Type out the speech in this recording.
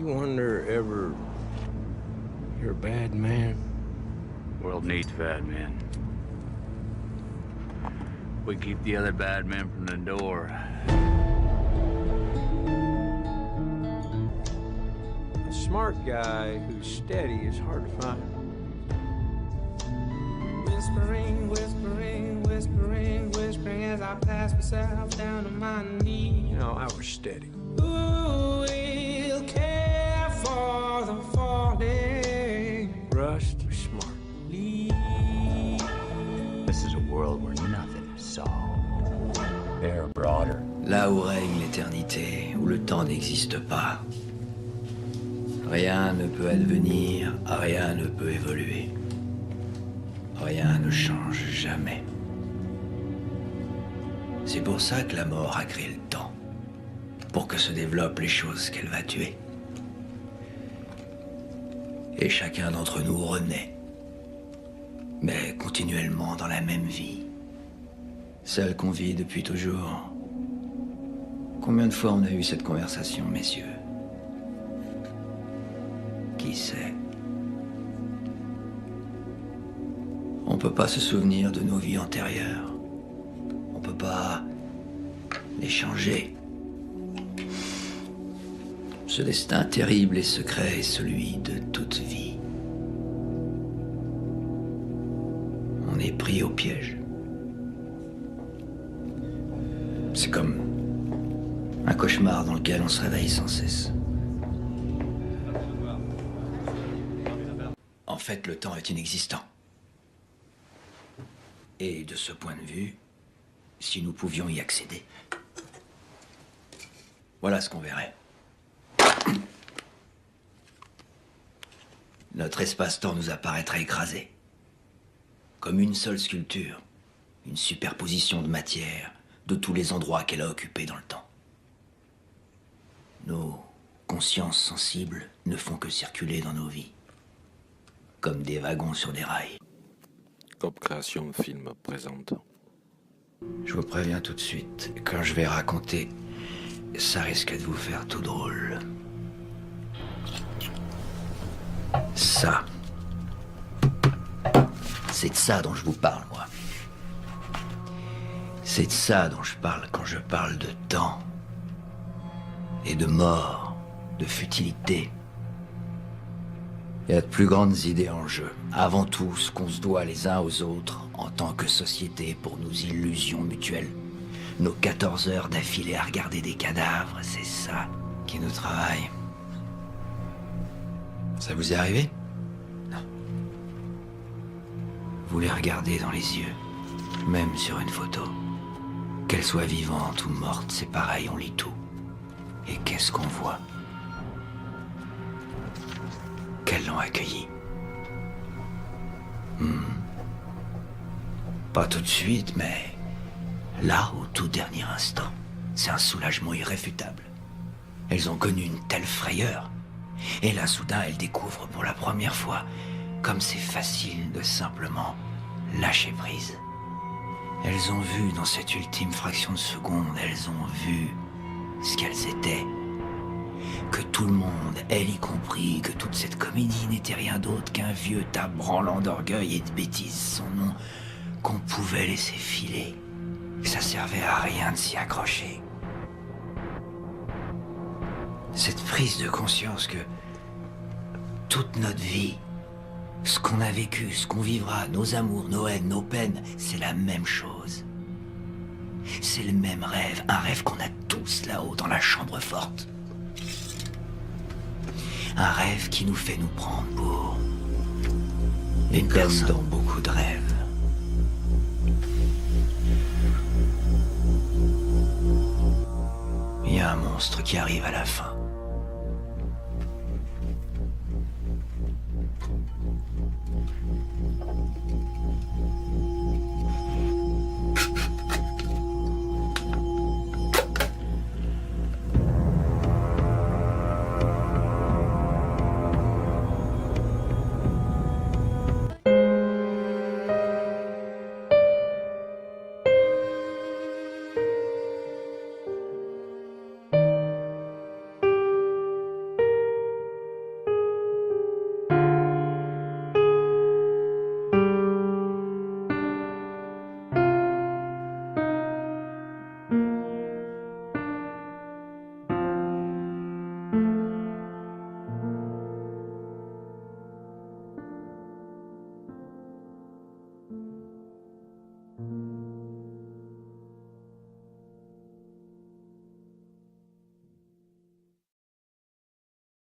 you wonder ever you're a bad man? World needs bad men. We keep the other bad men from the door. A smart guy who's steady is hard to find. Whispering, whispering, whispering, whispering as I pass myself down on my knees. You know, I was steady. Who will care for the falling? Rust, you're smart. This is a world where nothing is solved. They're broader. Là où règne l'éternité, où le temps n'existe pas. Rien ne peut advenir, rien ne peut évoluer. Rien ne change jamais. C'est pour ça que la mort a créé le temps. Pour que se développent les choses qu'elle va tuer. Et chacun d'entre nous renaît. Mais continuellement dans la même vie. Celle qu'on vit depuis toujours. Combien de fois on a eu cette conversation, messieurs? Qui sait? On peut pas se souvenir de nos vies antérieures. On peut pas les changer. Ce destin terrible et secret est celui de toute vie. On est pris au piège. C'est comme un cauchemar dans lequel on se réveille sans cesse. En fait, le temps est inexistant. Et de ce point de vue, si nous pouvions y accéder, voilà ce qu'on verrait. Notre espace-temps nous apparaîtrait écrasé. Comme une seule sculpture, une superposition de matière de tous les endroits qu'elle a occupés dans le temps. Nos consciences sensibles ne font que circuler dans nos vies, comme des wagons sur des rails. Top Création Film présente. Je vous préviens tout de suite, quand je vais raconter, ça risque de vous faire tout drôle. Ça. C'est de ça dont je vous parle, moi. C'est de ça dont je parle quand je parle de temps. Et de mort, de futilité. Il y a de plus grandes idées en jeu. Avant tout, ce qu'on se doit les uns aux autres en tant que société pour nos illusions mutuelles. Nos 14 heures d'affilée à regarder des cadavres, c'est ça qui nous travaille. Ça vous est arrivé? Non. Vous les regardez dans les yeux, même sur une photo. Qu'elle soit vivante ou morte, c'est pareil, on lit tout. Et qu'est-ce qu'on voit? Qu'elles l'ont accueilli. Pas tout de suite, mais là, au tout dernier instant, c'est un soulagement irréfutable. Elles ont connu une telle frayeur. Et là, soudain, elles découvrent pour la première fois comme c'est facile de simplement lâcher prise. Elles ont vu dans cette ultime fraction de seconde, elles ont vu ce qu'elles étaient. Que tout le monde, elle y compris, que toute cette comédie n'était rien d'autre qu'un vieux tas branlant d'orgueil et de bêtises sans nom qu'on pouvait laisser filer. Que ça servait à rien de s'y accrocher. Cette prise de conscience que toute notre vie, ce qu'on a vécu, ce qu'on vivra, nos amours, nos haines, nos peines, c'est la même chose. C'est le même rêve, un rêve qu'on a tous là-haut dans la chambre forte. Un rêve qui nous fait nous prendre pour une personne dans beaucoup de rêves. Il y a un monstre qui arrive à la fin.